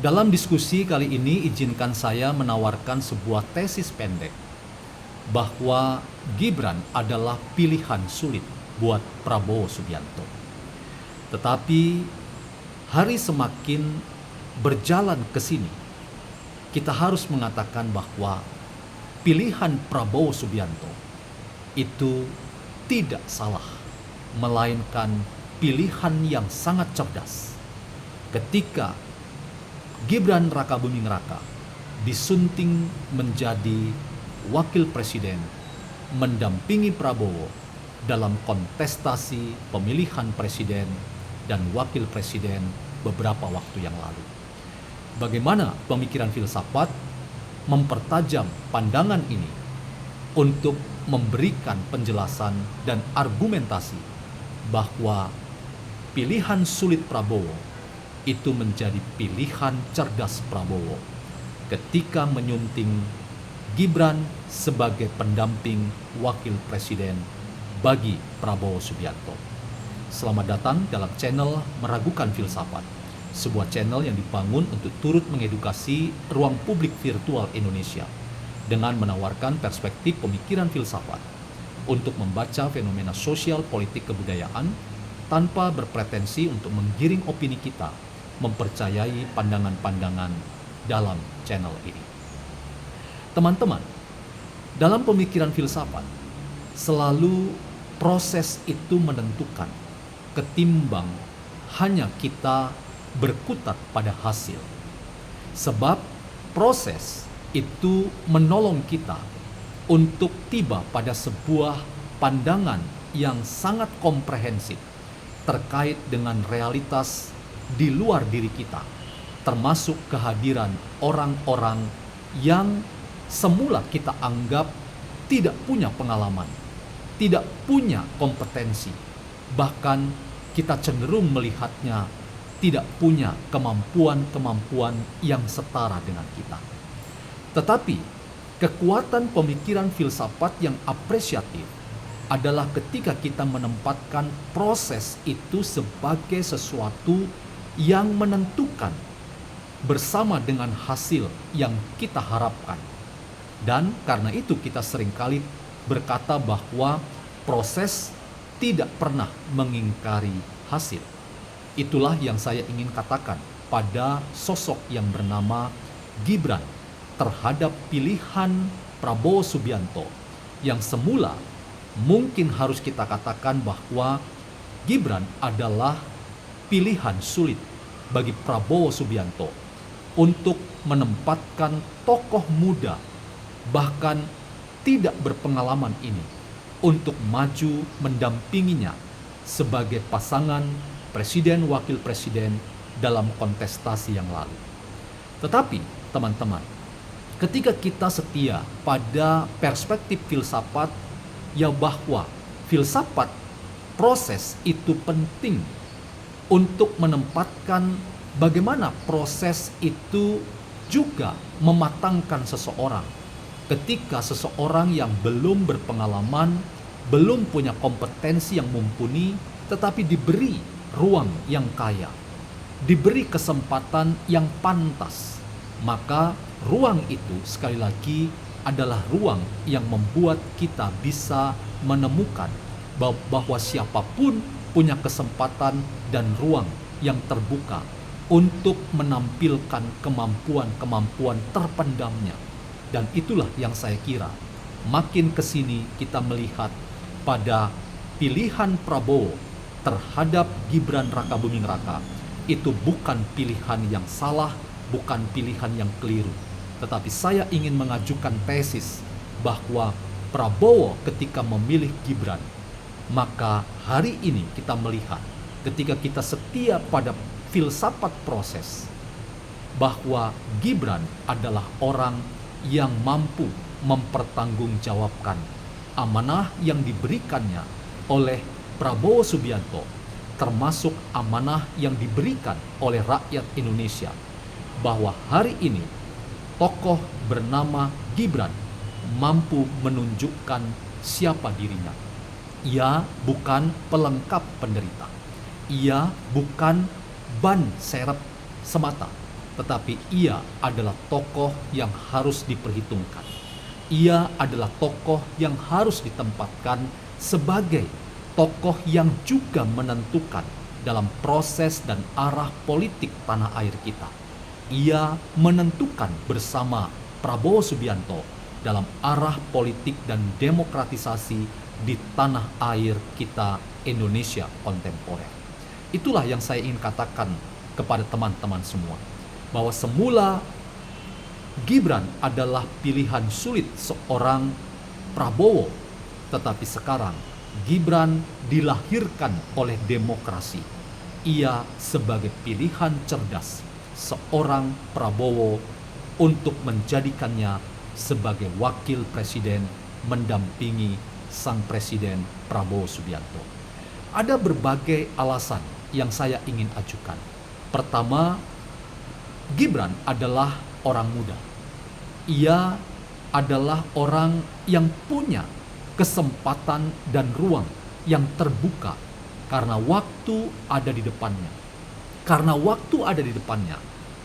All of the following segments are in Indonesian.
Dalam diskusi kali ini, izinkan saya menawarkan sebuah tesis pendek bahwa Gibran adalah pilihan sulit buat Prabowo Subianto. Tetapi hari semakin berjalan ke sini, kita harus mengatakan bahwa pilihan Prabowo Subianto itu tidak salah, melainkan pilihan yang sangat cerdas. Ketika Gibran Rakabuming Raka disunting menjadi wakil presiden mendampingi Prabowo dalam kontestasi pemilihan presiden dan wakil presiden beberapa waktu yang lalu. Bagaimana pemikiran filsafat mempertajam pandangan ini untuk memberikan penjelasan dan argumentasi bahwa pilihan sulit Prabowo itu menjadi pilihan cerdas Prabowo ketika menyunting Gibran sebagai pendamping wakil presiden bagi Prabowo Subianto. Selamat datang dalam channel Meragukan Filsafat, sebuah channel yang dibangun untuk turut mengedukasi ruang publik virtual Indonesia dengan menawarkan perspektif pemikiran filsafat untuk membaca fenomena sosial, politik, kebudayaan tanpa berpretensi untuk menggiring opini kita mempercayai pandangan-pandangan dalam channel ini. Teman-teman, dalam pemikiran filsafat selalu proses itu menentukan ketimbang hanya kita berkutat pada hasil. Sebab proses itu menolong kita untuk tiba pada sebuah pandangan yang sangat komprehensif terkait dengan realitas di luar diri kita, termasuk kehadiran orang-orang yang semula kita anggap tidak punya pengalaman, tidak punya kompetensi, bahkan kita cenderung melihatnya tidak punya kemampuan-kemampuan yang setara dengan kita. Tetapi kekuatan pemikiran filsafat yang apresiatif adalah ketika kita menempatkan proses itu sebagai sesuatu yang menentukan bersama dengan hasil yang kita harapkan. Dan karena itu kita seringkali berkata bahwa proses tidak pernah mengingkari hasil. Itulah yang saya ingin katakan pada sosok yang bernama Gibran terhadap pilihan Prabowo Subianto yang semula mungkin harus kita katakan bahwa Gibran adalah pilihan sulit bagi Prabowo Subianto untuk menempatkan tokoh muda bahkan tidak berpengalaman ini untuk maju mendampinginya sebagai pasangan presiden wakil presiden dalam kontestasi yang lalu. Tetapi teman-teman, ketika kita setia pada perspektif filsafat ya bahwa filsafat proses itu penting untuk menempatkan bagaimana proses itu juga mematangkan seseorang. Ketika seseorang yang belum berpengalaman, belum punya kompetensi yang mumpuni, tetapi diberi ruang yang kaya, diberi kesempatan yang pantas, maka ruang itu sekali lagi adalah ruang yang membuat kita bisa menemukan bahwa siapapun punya kesempatan dan ruang yang terbuka untuk menampilkan kemampuan-kemampuan terpendamnya. Dan itulah yang saya kira makin kesini kita melihat pada pilihan Prabowo terhadap Gibran Rakabuming Raka itu bukan pilihan yang salah, bukan pilihan yang keliru. Tetapi saya ingin mengajukan tesis bahwa Prabowo ketika memilih Gibran, maka hari ini kita melihat ketika kita setia pada filsafat proses bahwa Gibran adalah orang yang mampu mempertanggungjawabkan amanah yang diberikannya oleh Prabowo Subianto, termasuk amanah yang diberikan oleh rakyat Indonesia, bahwa hari ini tokoh bernama Gibran mampu menunjukkan siapa dirinya. Ia bukan pelengkap penderita, ia bukan ban serep semata, tetapi ia adalah tokoh yang harus diperhitungkan. Ia adalah tokoh yang harus ditempatkan sebagai tokoh yang juga menentukan dalam proses dan arah politik tanah air kita. Ia menentukan bersama Prabowo Subianto dalam arah politik dan demokratisasi di tanah air kita Indonesia kontemporer. Itulah yang saya ingin katakan kepada teman-teman semua, bahwa semula Gibran adalah pilihan sulit seorang Prabowo, tetapi sekarang Gibran dilahirkan oleh demokrasi. Ia sebagai pilihan cerdas seorang Prabowo untuk menjadikannya sebagai wakil presiden mendampingi sang presiden Prabowo Subianto. Ada berbagai alasan yang saya ingin ajukan. Pertama, Gibran adalah orang muda. Ia adalah orang yang punya kesempatan dan ruang yang terbuka karena waktu ada di depannya. Karena waktu ada di depannya,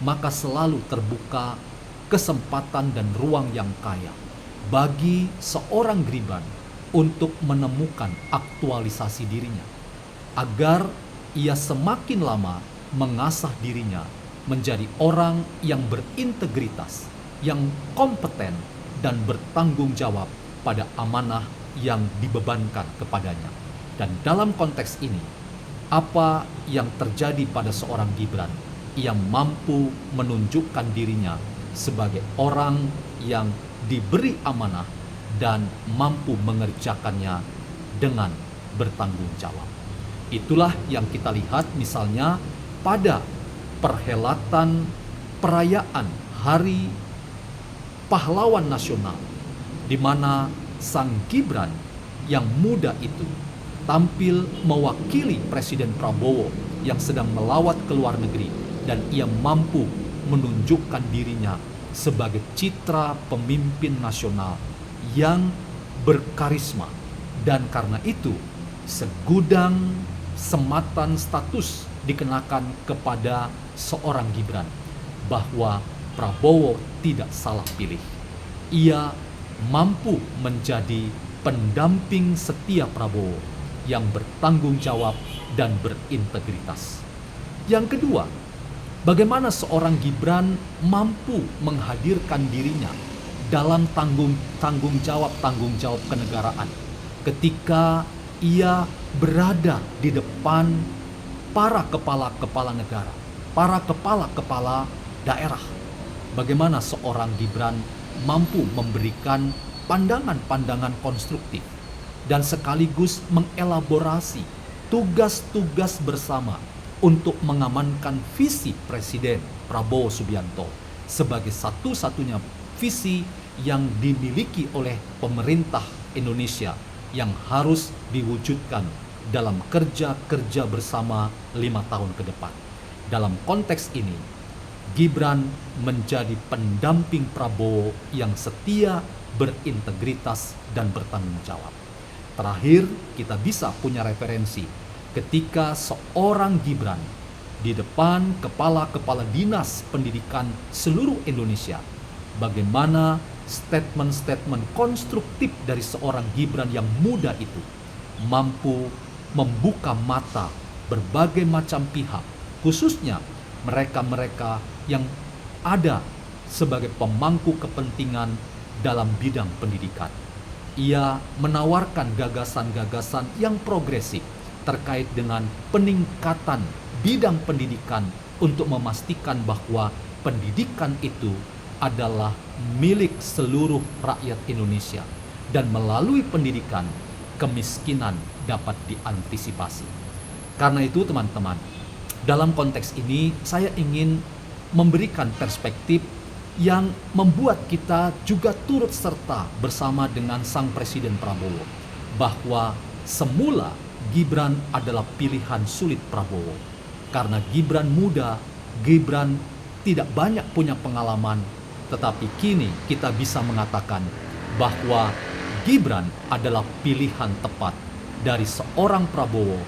maka selalu terbuka kesempatan dan ruang yang kaya bagi seorang Gibran untuk menemukan aktualisasi dirinya, agar ia semakin lama mengasah dirinya menjadi orang yang berintegritas, yang kompeten, dan bertanggung jawab pada amanah yang dibebankan kepadanya. Dan dalam konteks ini, apa yang terjadi pada seorang Gibran, ia mampu menunjukkan dirinya sebagai orang yang diberi amanah dan mampu mengerjakannya dengan bertanggung jawab. Itulah yang kita lihat misalnya pada perhelatan perayaan Hari Pahlawan Nasional, di mana sang Gibran yang muda itu tampil mewakili Presiden Prabowo yang sedang melawat ke luar negeri, dan ia mampu menunjukkan dirinya sebagai citra pemimpin nasional yang berkarisma. Dan karena itu segudang sematan status dikenakan kepada seorang Gibran, bahwa Prabowo tidak salah pilih. Ia mampu menjadi pendamping setia Prabowo yang bertanggung jawab dan berintegritas. Yang kedua, bagaimana seorang Gibran mampu menghadirkan dirinya dalam tanggung jawab kenegaraan ketika ia berada di depan para kepala negara, para kepala daerah. Bagaimana seorang Gibran mampu memberikan pandangan-pandangan konstruktif dan sekaligus mengelaborasi tugas-tugas bersama untuk mengamankan visi Presiden Prabowo Subianto sebagai satu-satunya visi yang dimiliki oleh pemerintah Indonesia yang harus diwujudkan dalam kerja bersama 5 tahun ke depan. Dalam konteks ini, Gibran menjadi pendamping Prabowo yang setia, berintegritas, dan bertanggung jawab. Terakhir, kita bisa punya referensi ketika seorang Gibran di depan kepala-kepala dinas pendidikan seluruh Indonesia, bagaimana statement-statement konstruktif dari seorang Gibran yang muda itu mampu membuka mata berbagai macam pihak, khususnya mereka-mereka yang ada sebagai pemangku kepentingan dalam bidang pendidikan. Ia menawarkan gagasan-gagasan yang progresif terkait dengan peningkatan bidang pendidikan untuk memastikan bahwa pendidikan itu adalah milik seluruh rakyat Indonesia, dan melalui pendidikan kemiskinan dapat diantisipasi. Karena itu teman-teman, dalam konteks ini saya ingin memberikan perspektif yang membuat kita juga turut serta bersama dengan sang Presiden Prabowo, bahwa semula Gibran adalah pilihan sulit Prabowo. Karena Gibran muda, Gibran tidak banyak punya pengalaman, tetapi kini kita bisa mengatakan bahwa Gibran adalah pilihan tepat dari seorang Prabowo,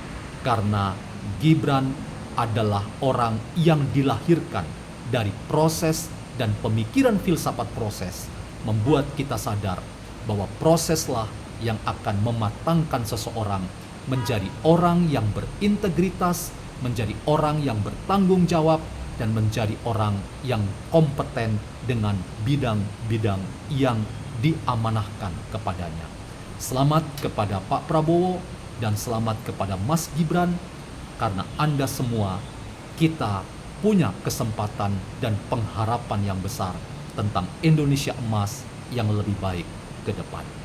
karena Gibran adalah orang yang dilahirkan dari proses dan pemikiran filsafat proses membuat kita sadar bahwa proseslah yang akan mematangkan seseorang menjadi orang yang berintegritas, menjadi orang yang bertanggung jawab, dan menjadi orang yang kompeten dengan bidang-bidang yang diamanahkan kepadanya. Selamat kepada Pak Prabowo dan selamat kepada Mas Gibran, karena Anda semua, kita punya kesempatan dan pengharapan yang besar tentang Indonesia emas yang lebih baik ke depan.